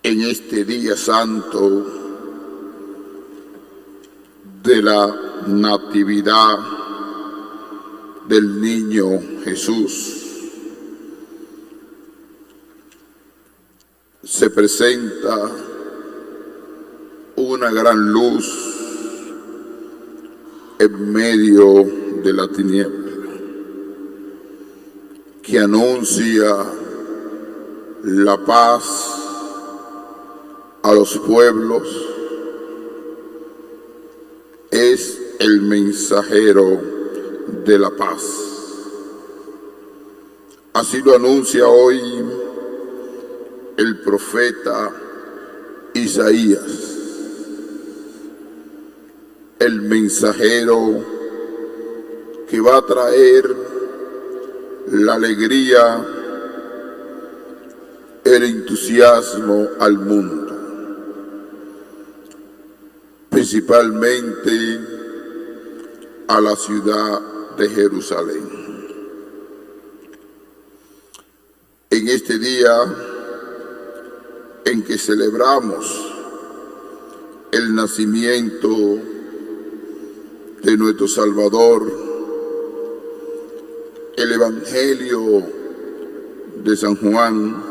en este día santo de la Natividad del Niño Jesús. Se presenta una gran luz en medio de la tiniebla que anuncia la paz a los pueblos. Es el mensajero de la paz. Así lo anuncia hoy el profeta Isaías, el mensajero que va a traer la alegría, el entusiasmo al mundo, principalmente a la ciudad de Jerusalén. En este día en que celebramos el nacimiento de nuestro Salvador, el Evangelio de San Juan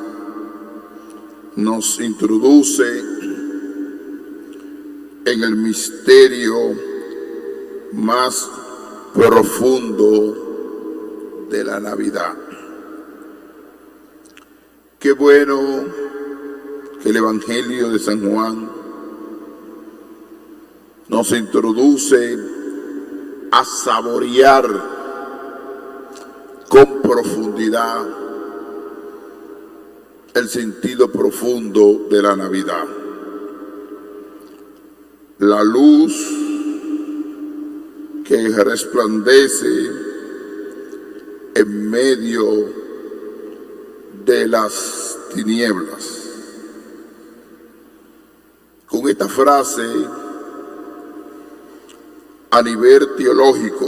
nos introduce en el misterio más profundo de la Navidad. Qué bueno que el Evangelio de San Juan nos introduce a saborear con profundidad el sentido profundo de la Navidad. La luz que resplandece en medio de las tinieblas. Con esta frase, a nivel teológico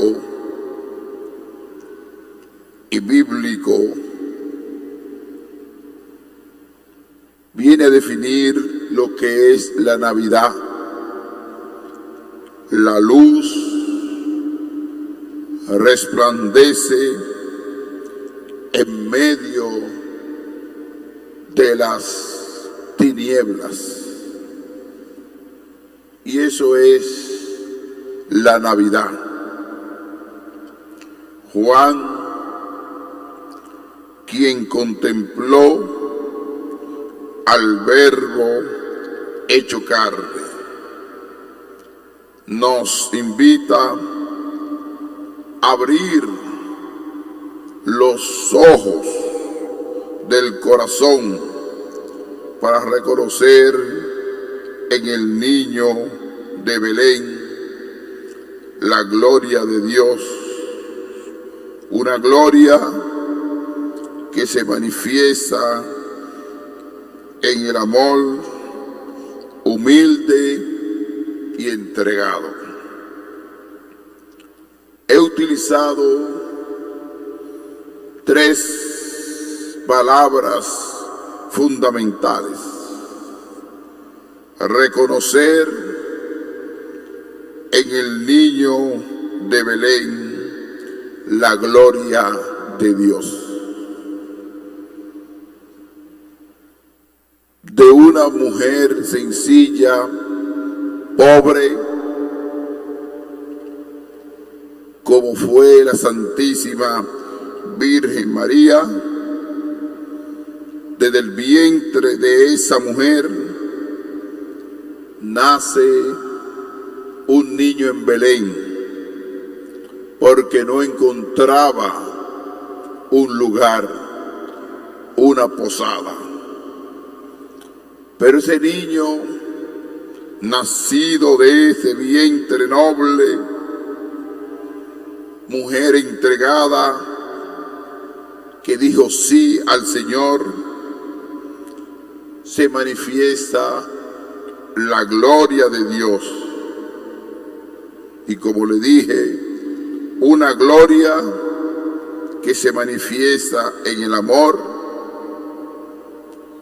y bíblico, viene a definir lo que es la Navidad. La luz resplandece en medio de las tinieblas. Y eso es la Navidad. Juan, quien contempló al Verbo hecho carne, nos invita a abrir los ojos del corazón para reconocer en el niño de Belén la gloria de Dios, una gloria que se manifiesta en el amor humilde y entregado. He utilizado 3 palabras fundamentales: reconocer en el niño de Belén la gloria de Dios. De una mujer sencilla, pobre, como fue la Santísima Virgen María, desde el vientre de esa mujer nace un niño en Belén, porque no encontraba un lugar, una posada. Pero ese niño, nacido de ese vientre noble, mujer entregada, que dijo sí al Señor, se manifiesta la gloria de Dios. Y como le dije, una gloria que se manifiesta en el amor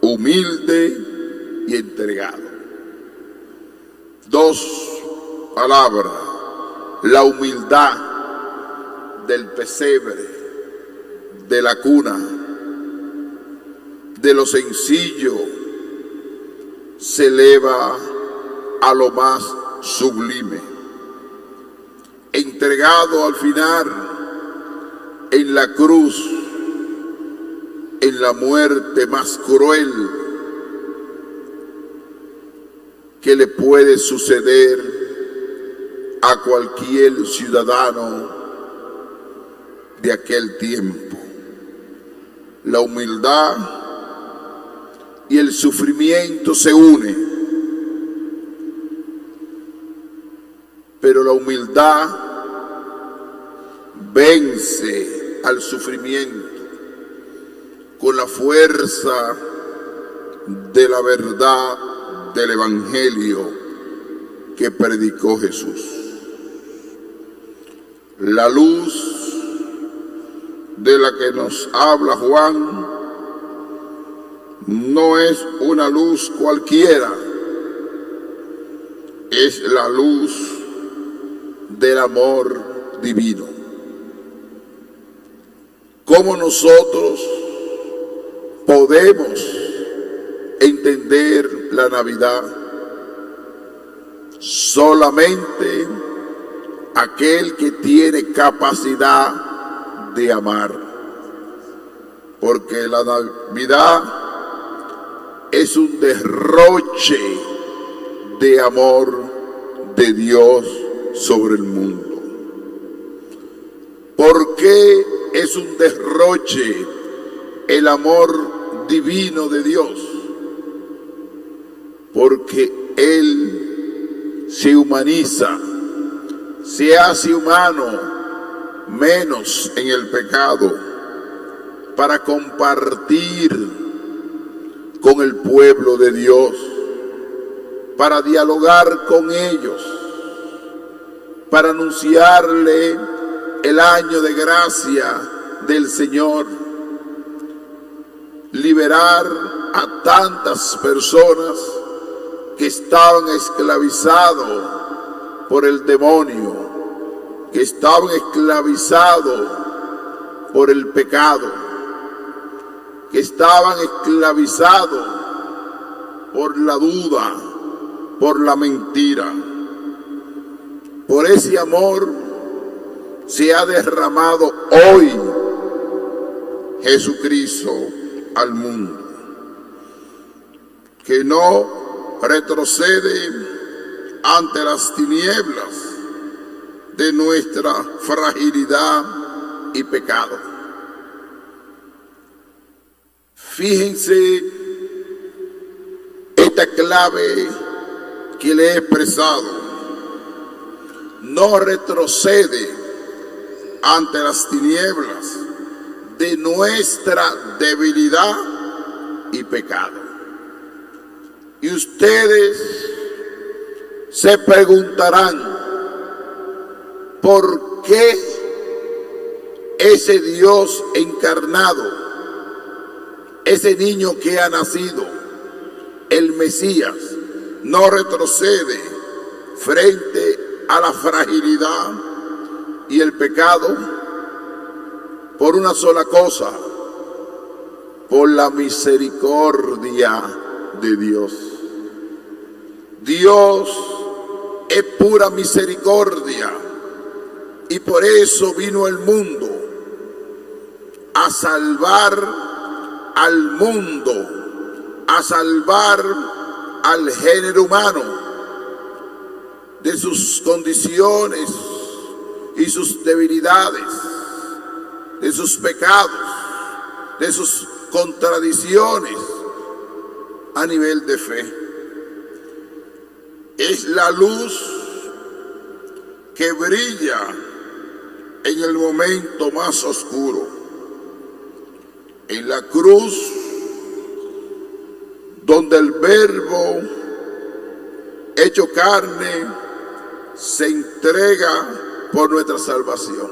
humilde y entregado. Dos palabras: la humildad del pesebre, de la cuna, de lo sencillo, se eleva a lo más sublime. Entregado al final en la cruz, en la muerte más cruel que le puede suceder a cualquier ciudadano de aquel tiempo. La humildad y el sufrimiento se unen, pero la humildad vence al sufrimiento con la fuerza de la verdad del Evangelio que predicó Jesús. La luz de la que nos habla Juan no es una luz cualquiera, es la luz del amor divino. ¿Cómo nosotros podemos entender la Navidad? Solamente aquel que tiene capacidad de amar, porque la Navidad es un derroche de amor de Dios sobre el mundo. ¿Por qué es un derroche el amor divino de Dios? Porque Él se humaniza, se hace humano, menos en el pecado, para compartir con el pueblo de Dios, para dialogar con ellos, para anunciarle el año de gracia del Señor, liberar a tantas personas que estaban esclavizados por el demonio, que estaban esclavizados por el pecado, que estaban esclavizados por la duda, por la mentira. Por ese amor se ha derramado hoy Jesucristo al mundo, que no retrocede ante las tinieblas de nuestra fragilidad y pecado. Fíjense esta clave que le he expresado: no retrocede ante las tinieblas de nuestra debilidad y pecado. Y ustedes se preguntarán, ¿por qué ese Dios encarnado, ese niño que ha nacido, el Mesías, no retrocede frente a la fragilidad y el pecado? Por una sola cosa: por la misericordia de Dios. Dios es pura misericordia, y por eso vino al mundo a salvar al mundo, a salvar al género humano de sus condiciones y sus debilidades, de sus pecados, de sus contradicciones a nivel de fe. Es la luz que brilla en el momento más oscuro. En la cruz, donde el Verbo hecho carne se entrega por nuestra salvación.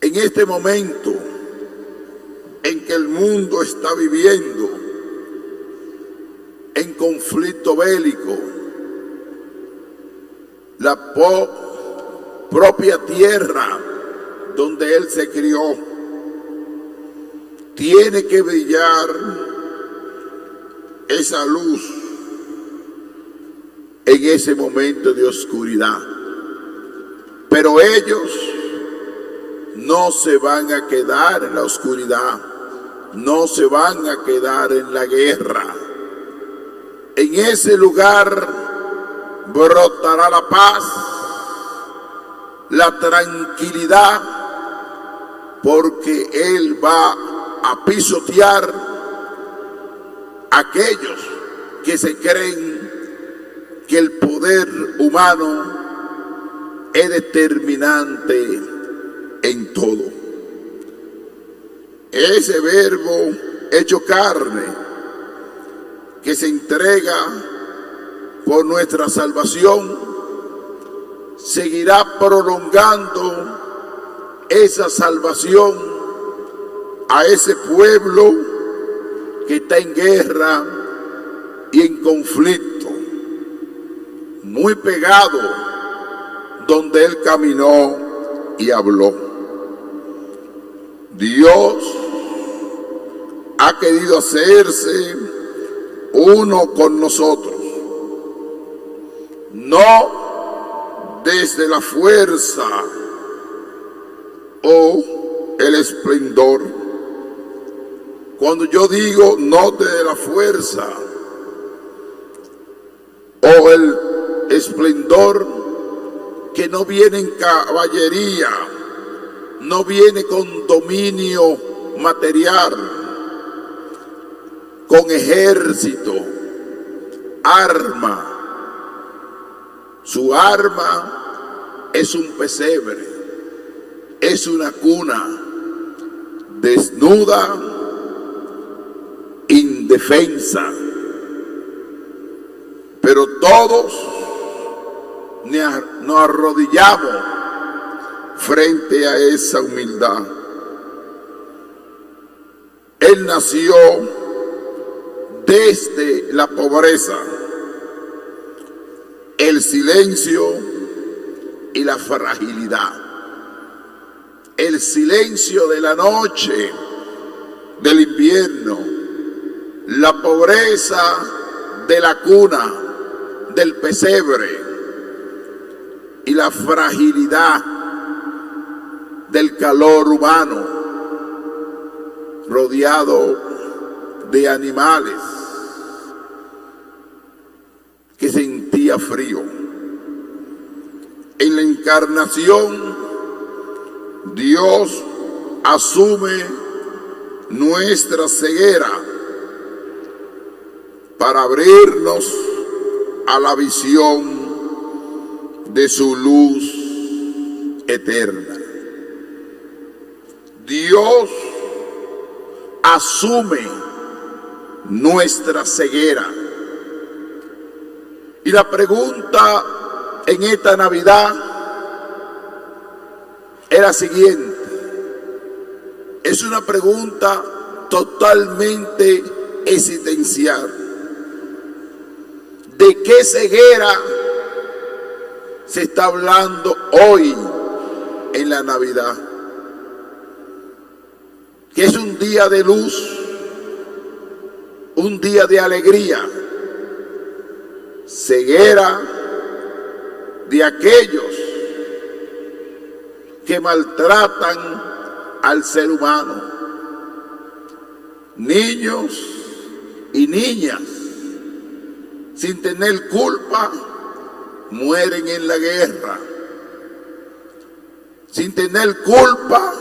En este momento en que el mundo está viviendo en conflicto bélico. La propia tierra donde él se crió tiene que brillar esa luz en ese momento de oscuridad. Pero ellos no se van a quedar en la oscuridad, no se van a quedar en la guerra. En ese lugar brotará la paz, la tranquilidad, porque Él va a pisotear a aquellos que se creen que el poder humano es determinante en todo. Ese verbo hecho carne que se entrega por nuestra salvación seguirá prolongando esa salvación a ese pueblo que está en guerra y en conflicto, muy pegado donde Él caminó y habló. Dios ha querido hacerse uno con nosotros, no desde la fuerza o el esplendor. Cuando yo digo no desde la fuerza o el esplendor, que no viene en caballería, no viene con dominio material, con ejército, arma. Su arma es un pesebre, es una cuna desnuda, indefensa. Pero todos nos arrodillamos frente a esa humildad. Él nació desde la pobreza, el silencio y la fragilidad. El silencio de la noche, del invierno, la pobreza de la cuna, del pesebre, y la fragilidad del calor humano, rodeado de animales, que sentía frío. En la encarnación, Dios asume nuestra ceguera para abrirnos a la visión de su luz eterna. Dios asume nuestra ceguera. Y la pregunta en esta Navidad es la siguiente. Es una pregunta totalmente existencial. ¿De qué ceguera se está hablando hoy en la Navidad? Que es un día de luz, un día de alegría. Ceguera de aquellos que maltratan al ser humano, niños y niñas, sin tener culpa, mueren en la guerra. Sin tener culpa,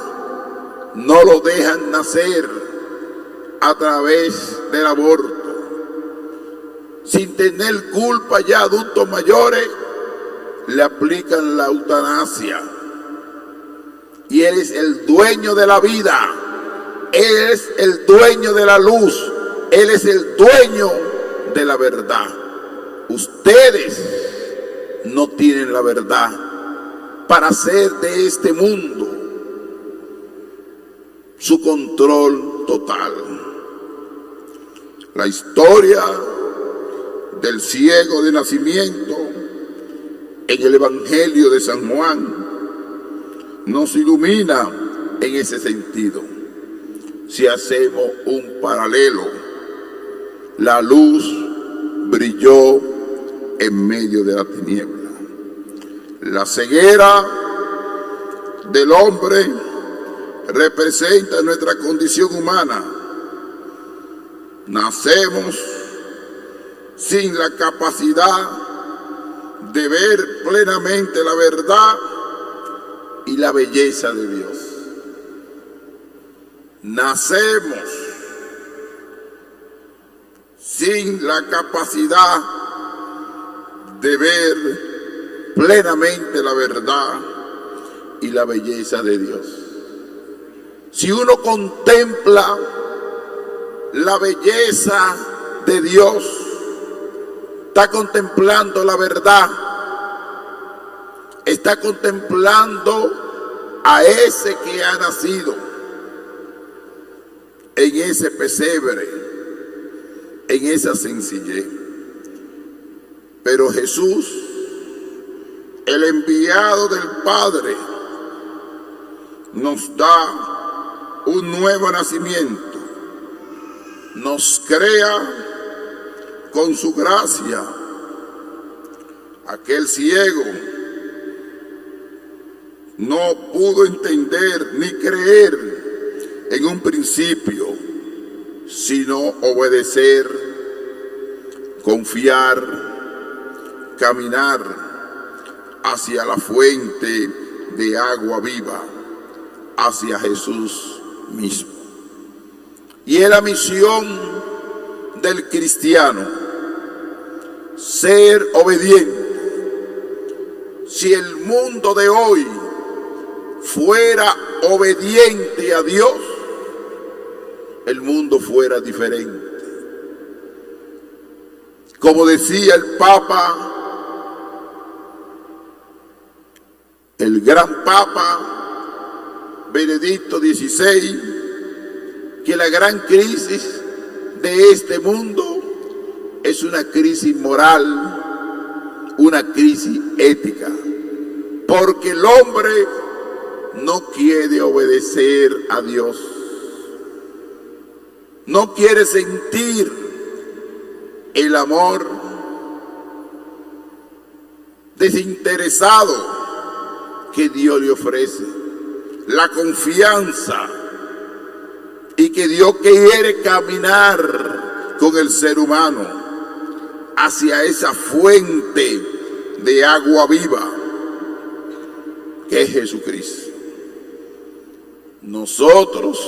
no lo dejan nacer a través del aborto. Sin tener culpa, ya adultos mayores le aplican la eutanasia. Y Él es el dueño de la vida, Él es el dueño de la luz, Él es el dueño de la verdad. Ustedes no tienen la verdad para hacer de este mundo su control total. La historia del ciego de nacimiento en el Evangelio de San Juan nos ilumina en ese sentido. Si hacemos un paralelo, la luz brilló en medio de la tiniebla. La ceguera del hombre representa nuestra condición humana. Nacemos sin la capacidad de ver plenamente la verdad y la belleza de Dios. Nacemos sin la capacidad de ver plenamente la verdad y la belleza de Dios. Si uno contempla la belleza de Dios, está contemplando la verdad, está contemplando a ese que ha nacido en ese pesebre, en esa sencillez. Pero Jesús, el enviado del Padre, nos da un nuevo nacimiento, nos crea con su gracia. Aquel ciego no pudo entender ni creer en un principio, sino obedecer, confiar, caminar hacia la fuente de agua viva, hacia Jesús mismo. Y es la misión del cristiano, ser obediente. Si el mundo de hoy fuera obediente a Dios, el mundo fuera diferente. Como decía el Papa, el gran Papa Benedicto XVI, que la gran crisis de este mundo es una crisis moral, una crisis ética, porque el hombre no quiere obedecer a Dios, no quiere sentir el amor desinteresado que Dios le ofrece, la confianza, y que Dios quiere caminar con el ser humano hacia esa fuente de agua viva que es Jesucristo. Nosotros,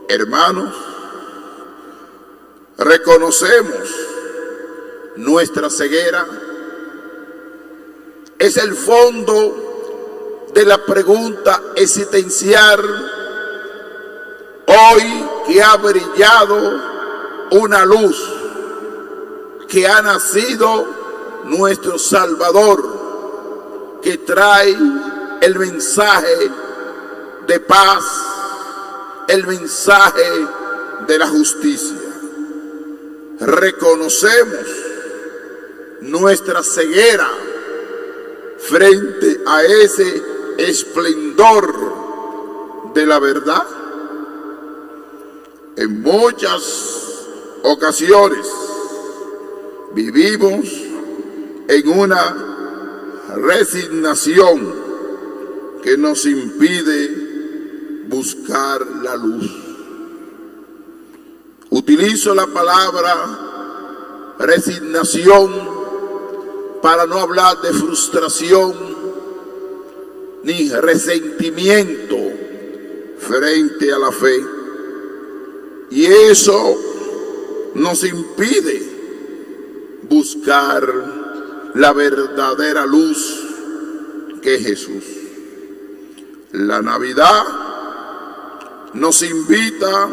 hermanos, reconocemos nuestra ceguera. Es el fondo de la pregunta existencial. Hoy que ha brillado una luz, que ha nacido nuestro Salvador, que trae el mensaje de paz, el mensaje de la justicia. Reconocemos nuestra ceguera frente a ese esplendor de la verdad. En muchas ocasiones vivimos en una resignación que nos impide buscar la luz. Utilizo la palabra resignación para no hablar de frustración ni resentimiento frente a la fe. Y eso nos impide buscar la verdadera luz que es Jesús. La Navidad nos invita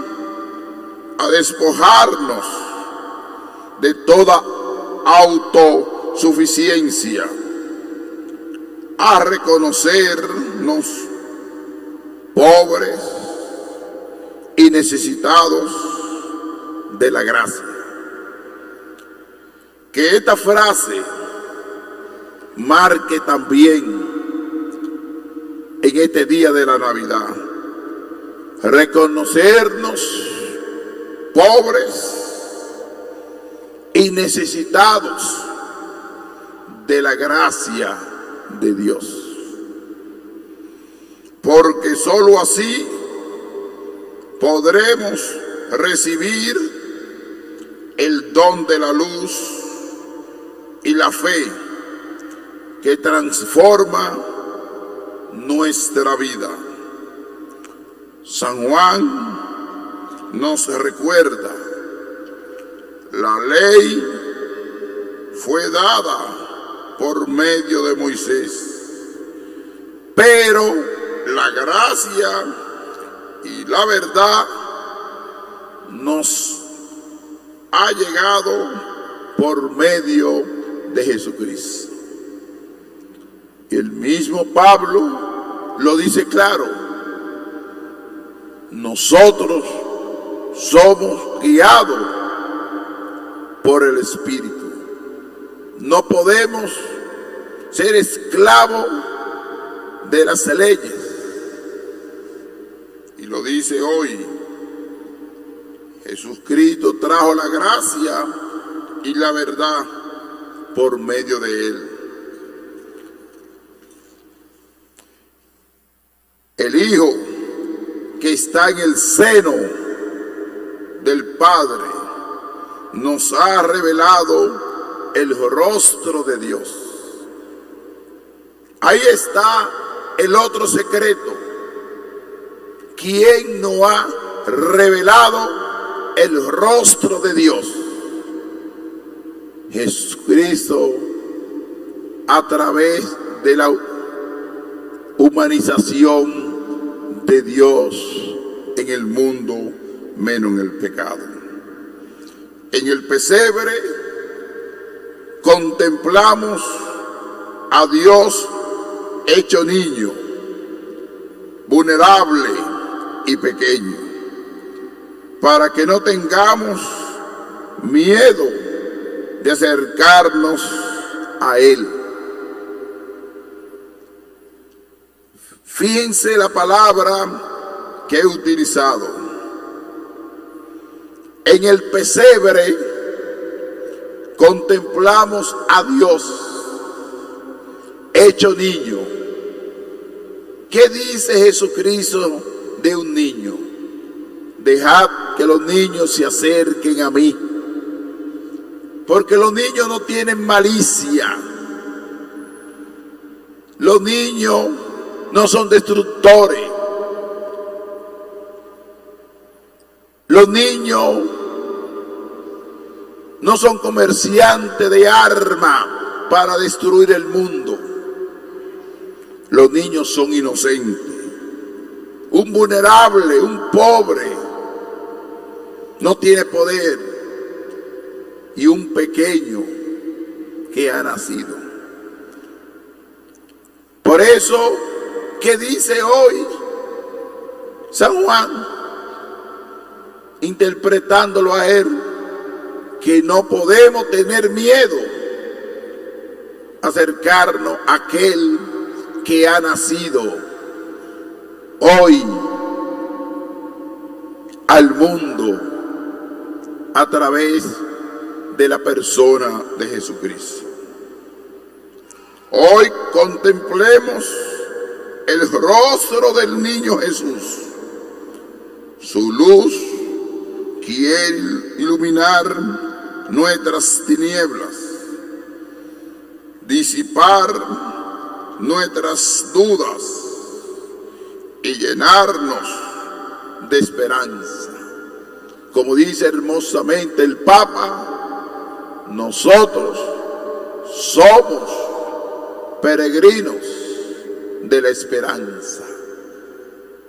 a despojarnos de toda autosuficiencia, a reconocernos pobres y necesitados de la gracia. que esta frase marque también en este día de la Navidad. Reconocernos pobres y necesitados de la gracia de Dios. Porque sólo así podremos recibir el don de la luz y la fe que transforma nuestra vida. San Juan nos recuerda: la ley fue dada por medio de Moisés, pero la gracia y la verdad nos ha llegado por medio de Jesucristo. Y el mismo Pablo lo dice claro: nosotros somos guiados por el Espíritu. No podemos ser esclavos de las leyes. Y lo dice hoy: Jesucristo trajo la gracia y la verdad por medio de Él. El Hijo que está en el seno del Padre nos ha revelado el rostro de Dios. Ahí está el otro secreto. ¿Quién no ha revelado el rostro de Dios? Jesucristo, a través de la humanización de Dios en el mundo, menos en el pecado. En el pesebre contemplamos a Dios hecho niño, vulnerable y pequeño, para que no tengamos miedo de acercarnos a Él. Fíjense la palabra que he utilizado. En el pesebre contemplamos a Dios hecho niño. ¿Qué dice Jesucristo de un niño? Dejad que los niños se acerquen a mí, porque los niños no tienen malicia. Los niños no son destructores. Los niños no son comerciantes de armas para destruir el mundo. Los niños son inocentes. Un vulnerable, un pobre, no tiene poder. Y un pequeño que ha nacido. Por eso, ¿qué dice hoy San Juan? Interpretándolo a él, que no podemos tener miedo a acercarnos a aquel que ha nacido hoy al mundo a través de la persona de Jesucristo. Hoy contemplemos el rostro del niño Jesús. Su luz quiere iluminar nuestras tinieblas, disipar nuestras dudas y llenarnos de esperanza. Como dice hermosamente el Papa, nosotros somos peregrinos de la esperanza.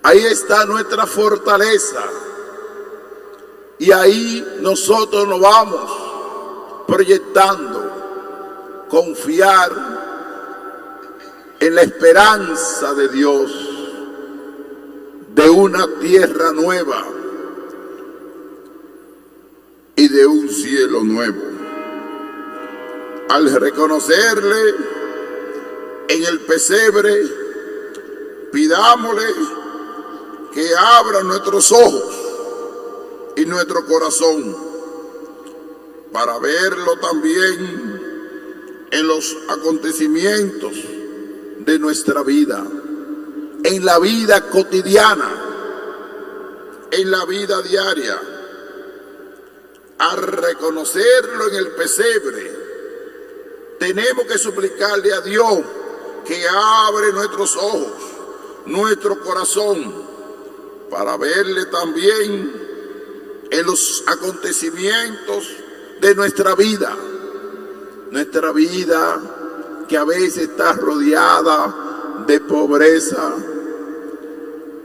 Ahí está nuestra fortaleza. Y ahí nosotros nos vamos proyectando, confiar en la esperanza de Dios, de una tierra nueva y de un cielo nuevo. al reconocerle en el pesebre, pidámosle que abra nuestros ojos y nuestro corazón para verlo también en los acontecimientos de nuestra vida, en la vida cotidiana, en la vida diaria. Al reconocerlo en el pesebre, tenemos que suplicarle a Dios que abre nuestros ojos, nuestro corazón, para verle también en los acontecimientos de nuestra vida que a veces está rodeada de pobreza,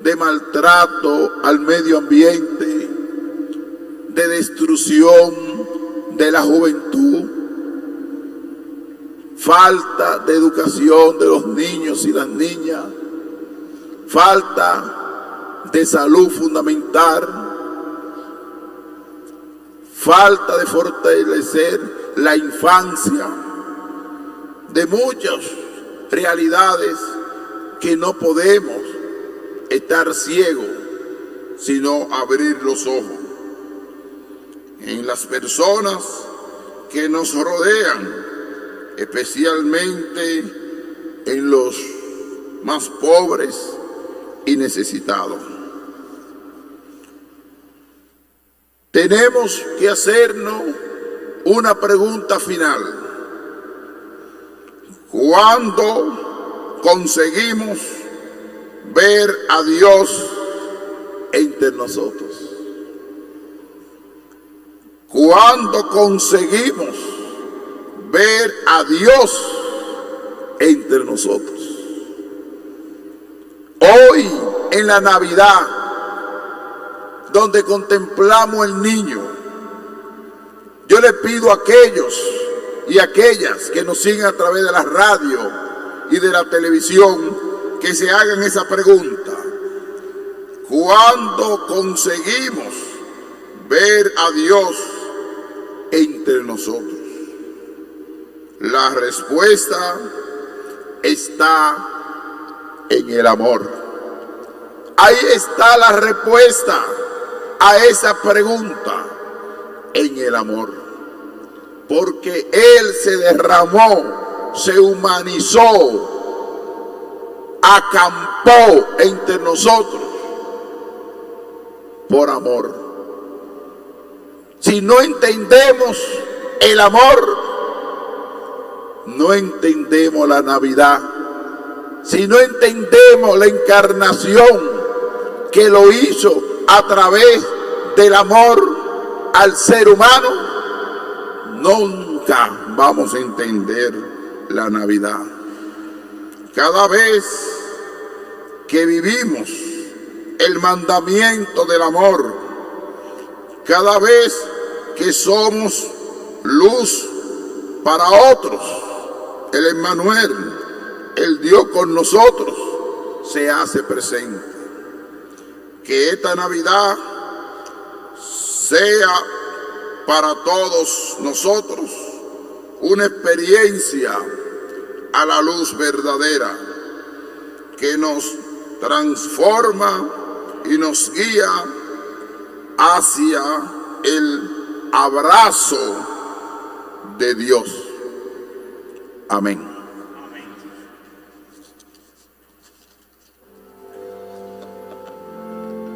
de maltrato al medio ambiente, de destrucción de la juventud, falta de educación de los niños y las niñas, falta de salud fundamental, falta de fortalecer la infancia, de muchas realidades que no podemos estar ciegos, sino abrir los ojos en las personas que nos rodean, especialmente en los más pobres y necesitados. Tenemos que hacernos una pregunta final. ¿Cuándo conseguimos ver a Dios entre nosotros? ¿Cuándo conseguimos ver a Dios entre nosotros? Hoy en la Navidad, donde contemplamos el niño, yo le pido a aquellos y aquellas que nos siguen a través de la radio y de la televisión que se hagan esa pregunta: ¿cuándo conseguimos ver a Dios entre nosotros? La respuesta está en el amor. Ahí está la respuesta a esa pregunta, en el amor. Porque Él se derramó, se humanizó, acampó entre nosotros por amor. Si no entendemos el amor, no entendemos la Navidad. Si no entendemos la encarnación que lo hizo a través del amor al ser humano, nunca vamos a entender la Navidad. Cada vez que vivimos el mandamiento del amor, cada vez que somos luz para otros, el Emmanuel, el Dios con nosotros, se hace presente. Que esta Navidad sea para todos nosotros una experiencia a la luz verdadera que nos transforma y nos guía hacia el abrazo de Dios. Amén.